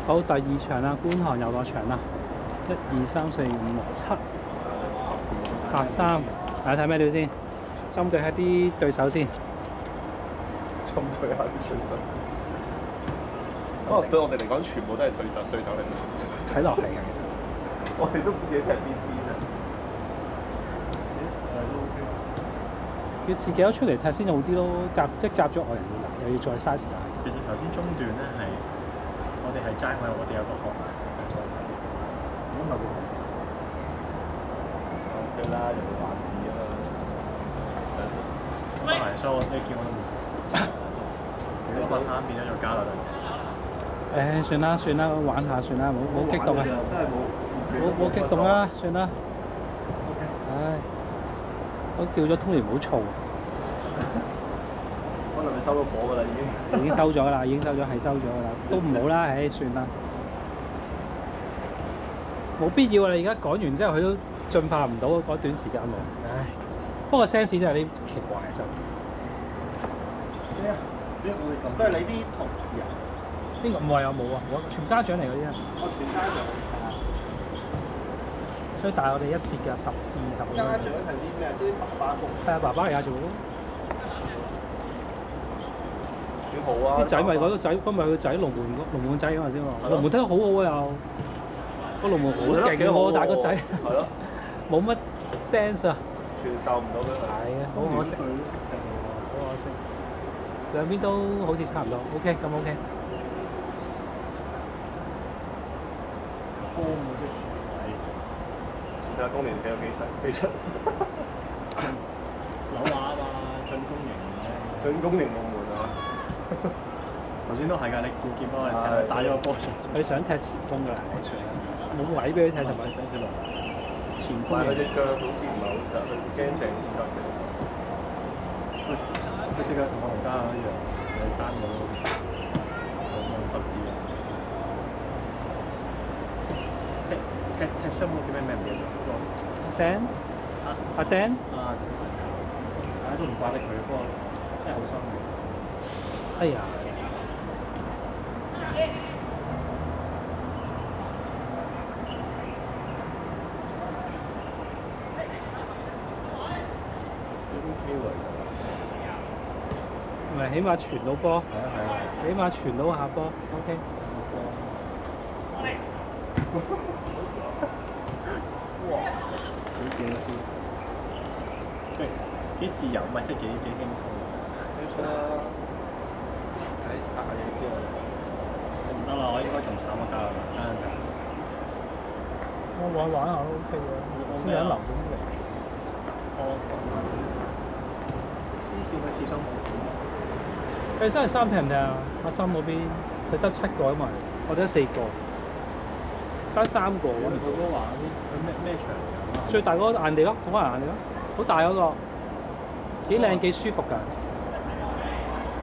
好，第二場啦，觀塘遊樂場啦，1、2、3、4、5、6、7、8、3，大家睇咩料先？針對一啲對手先。針對下啲對手。可能對我哋嚟講，全部都係對手嚟嘅。睇落係嘅，其實。我哋都唔知自己踢邊邊啊！都 OK。要自己都出嚟踢先好啲咯，夾咗外人會難，又要再嘥時間。其實頭先中段咧係我哋係齋我哋有個學，咁咪會OK啦，人哋話事啊嘛。咁啊係，所以我你見我都冇。如果3變咗就加啦，算啦，玩下算啦，冇激動啊！真係冇激動啦，算啦。唉，我叫咗通聯唔好嘈。可能你收到火㗎啦，已經收咗啦，係收咗㗎啦，都唔好啦，唉，算啦。冇必要啊！你而家講完之後，佢都進化唔到嗰短時間內。唉，不過 sense 真係啲奇怪就。咩啊？邊我哋咁都係你啲同事啊？邊個唔係啊？冇啊！我全家長嚟嗰啲啊。我全家長係啊。所以大我哋1截㗎，10至20個。家長係啲咩啊？啲爸爸公。係啊，爸爸而家做咯。幾好啊！啲仔咪嗰個仔，今日佢個仔龍門仔嗰陣先喎。龍門踢得好好啊又。個龍門好勁喎，但係個仔係咯，冇乜 sense 啊。傳授唔到俾佢。係啊，好可惜。好可惜。兩邊都好似差唔多。OK，咁 OK。科目即係睇下當年幾有幾齊飛出。扭畫啊嘛，進攻型嘅。進攻型龍門啊！頭先都係㗎，你顧劍幫我哋打咗個波出。佢想踢前鋒㗎啦，冇位俾佢踢，係咪？想佢落前鋒。但係佢隻腳好似唔係好實，佢驚正先得嘅。佢即刻同我而家一樣，有3個手指啊！踢雙方叫咩名唔記得咗？嗰個Dan 阿 Dan 啊，大家都唔怪得佢，不過真係好心嘅。哎呀！唔係，起碼傳到波，起碼傳到下波 ，OK。哇！幾自由，唔係即係幾輕鬆。輕鬆啦，係拍下嘢先啊！唔得啦，我應該仲慘過加拿大。我玩下都 OK 嘅，先有流咗啲嚟。黐線嘅廁所冇。你星期3踢唔踢啊？阿森嗰邊佢得7個啊嘛，我得4個，差3個。我哋哥哥話啲佢咩場嚟㗎？最大嗰個硬地咯，土瓜灣硬地咯，好大嗰個，幾靚幾舒服㗎。